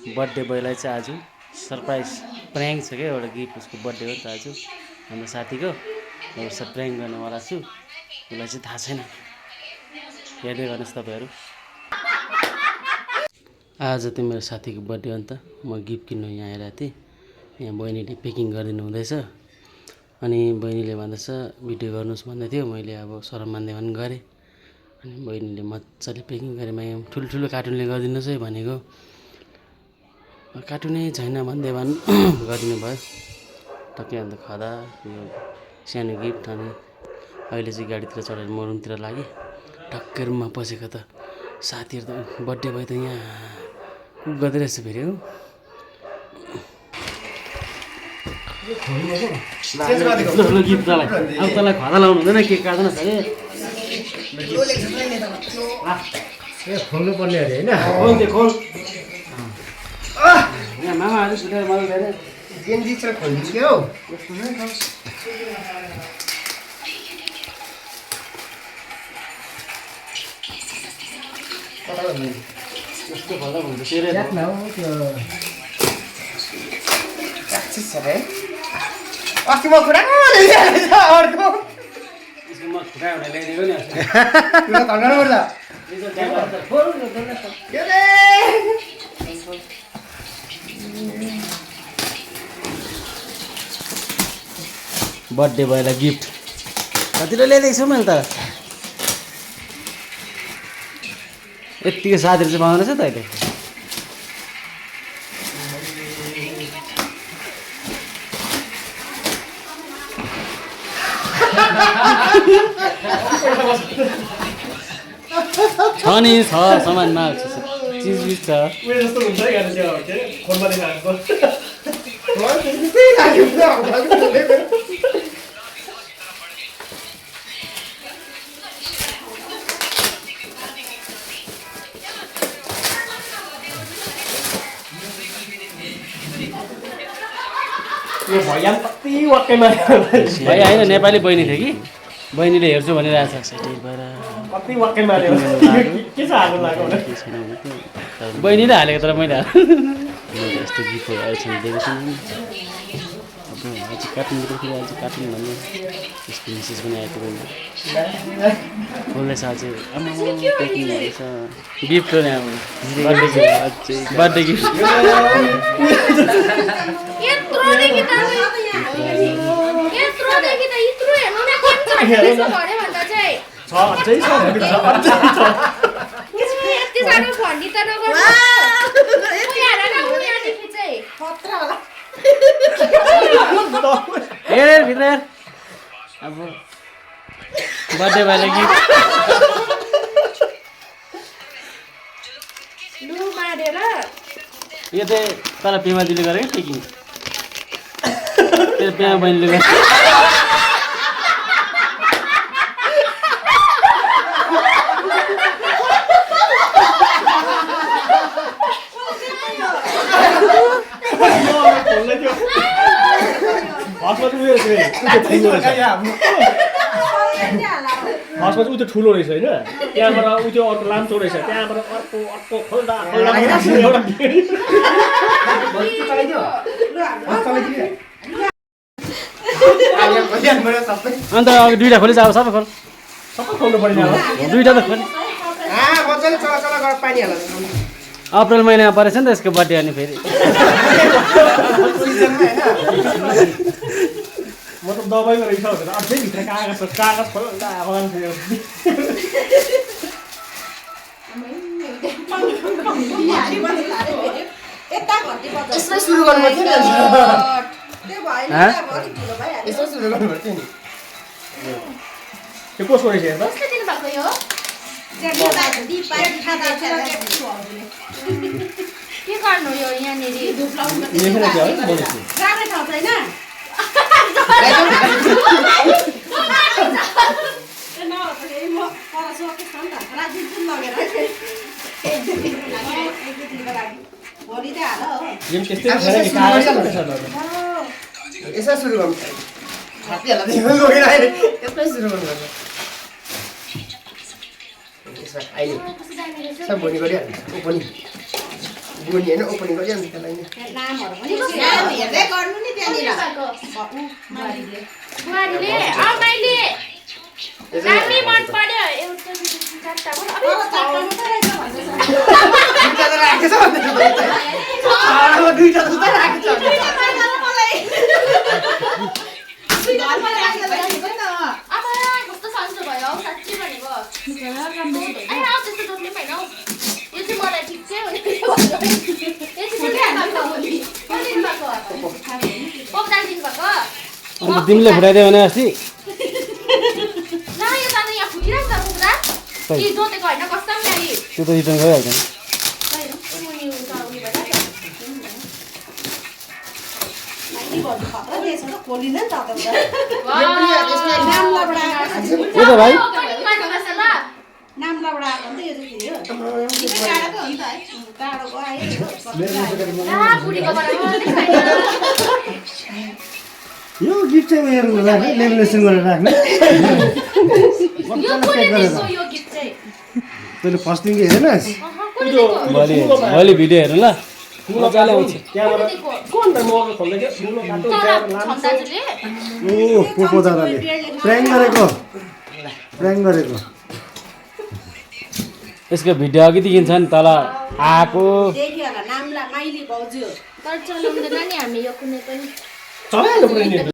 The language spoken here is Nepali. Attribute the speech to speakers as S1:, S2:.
S1: बर्थडे बोयलाई चाहिँ आज सरप्राइज प्र्याङ्क छ क्या एउटा गिफ्ट उसको बर्थडे हो नि त आज हाम्रो साथीको उसलाई प्र्याङ्क गर्नेवाला छु उसलाई चाहिँ थाहा छैन हेर्दै गर्नुहोस् तपाईँहरू आज चाहिँ मेरो साथीको बर्थडे हो नि त म गिफ्ट किन्नु यहाँ आइरहेको थिएँ यहाँ बहिनीले पेकिङ गरिदिनु हुँदैछ अनि बहिनीले भन्दैछ भिडियो गर्नुहोस् भन्दै थियो मैले अब सरम मान्दै पनि गरेँ अनि बहिनीले मजाले पेकिङ गरेँ यहाँ ठुल्ठुलो कार्टुनले गरिदिनुहोस् है भनेको कार्टुनै छैन भन्दै भन् गरिदिनु भयो टक्कै अन्त खाँदा यो सानो गिफ्ट अनि अहिले चाहिँ गाडीतिर चढेर म रुमतिर लागेँ टक्कै रुममा पसेको त साथीहरू त बर्थडे भयो त यहाँ कुक गर्दै रहेछ फेरि हो गिफ्ट तँलाई अब तँलाई खदा लाउनु हुँदैन केक काट्दैन अरे खोल्नु पर्ने अरे होइन खोल यहाँ मामाहरू सुतेर मजा धेरै
S2: गेन्जी चाहिँ खोलिदिन्छु हौ
S1: यस्तो खोल्दा हुन्छ तेरो
S2: अस्ति म कुरा अर्को
S1: यसको म खुट्टा हुँदा ल्याइदिएको नि बर्थडे भएर गिफ्ट कतिले ल्याइदिएको छु मैले त यत्तिको साथीहरू चाहिँ पाउँदैछ त अहिले छ नि छ सामानमा चिजबिज छ
S2: भैया कति वाक्कै मार्यो
S1: भैया होइन नेपाली बहिनी थियो कि बहिनीले हेर्छु भनिरहेको छ एक्साइटेड भएर
S2: कति वाक्कै मार्यो के छ हाल्नु लाग्यो
S1: बहिनीले हालेको तर मैले यस्तो गिफ्टहरू अहिलेसम्म दिएको छु अब आज कार्टुन फेरि आज कार्टुन भन्ने यस्तो मेसेज पनि आएको बहिनी खोल्दैछ आज पेकिङ भएछ गिफ्ट हो नि अब बर्थडे गिफ्ट भित्र अब बर्थडे भएर गिफ्ट यो चाहिँ तल पेमा दिले गरेको पेकिङ तेरो पेमा बहिनीले गर्छ
S2: हसमा चाहिँ उ त्यो ठुलो रहेछ होइन त्यहाँबाट उ त्यो अर्को लाम्चो रहेछ त्यहाँबाट अर्को अर्को खोल्दा
S1: अन्त दुईवटा खोली जाऊ सबै खोल
S2: सबै खोल्नु पर्ने
S1: दुईवटा त खोली अप्रिल महिनामा परेछ नि त यसको बर्थडे अनि फेरि
S2: म त दबाईमा रहेछ अझै भित्र कागज खोल्दा
S3: यसमै सुरु गर्नुपर्थ्यो नि
S2: त्यो कसको रहेछ हेर्दा
S3: के गर्नु यो यहाँनिर
S2: यसो सुरु गर्नु यसमै सुरु गर्नुपर्छ अहिले सब भोलि गरिहाल्नु पनि
S3: बुढी होइन ओपनिङ गरिहाल्नु त्यसलाई नि
S4: नामहरु पनि नाम हेर्दै गर्नु नि त्यहाँनिर
S3: बुहारीले मैले दामी मन पर्यो एउटा चारटा भयो
S4: दुईटा त राखेछ
S3: दुईटा जस्तो राखेछ अब कस्तो सन्चो भयो हौ साँच्चै भनेको ए आउ त्यस्तो जम्ने भएन हौ यो चाहिँ मलाई ठिक चाहिँ हो नि
S1: अन्त तिमीले फुटाइदियो भने अस्ति
S3: यो त यहाँ फुटिरहेको छ कुखुरा कि जोतेको होइन कस्तो पनि
S1: त्यो त रिटर्न गरिहाल्छ नि
S4: खोलिन त
S1: यो त भाइ
S4: नाम लबडा आएको नि त यो चाहिँ टाढोको आयो
S5: यो गिफ्ट चाहिँ उयो राख्ने लेमिनेसन गरेर राख्ने तैँले फर्स्ट दिन हेरेनस्
S1: भोलि भिडियो हेर्नु ल मजाले आउँछ
S2: त्यहाँबाट कोन त मर्नु खोल्दै ठुलो बाटो
S5: ओ पोपो दादाले प्र्याङ्क गरेको
S1: यसको भिडियो अघिदेखि छ नि तल आएको
S4: देखियो होला नामला माइली भाउजू
S3: तर चलाउँदैन नि हामी यो कुनै पनि
S2: चलाइहाल्नु पर्यो नि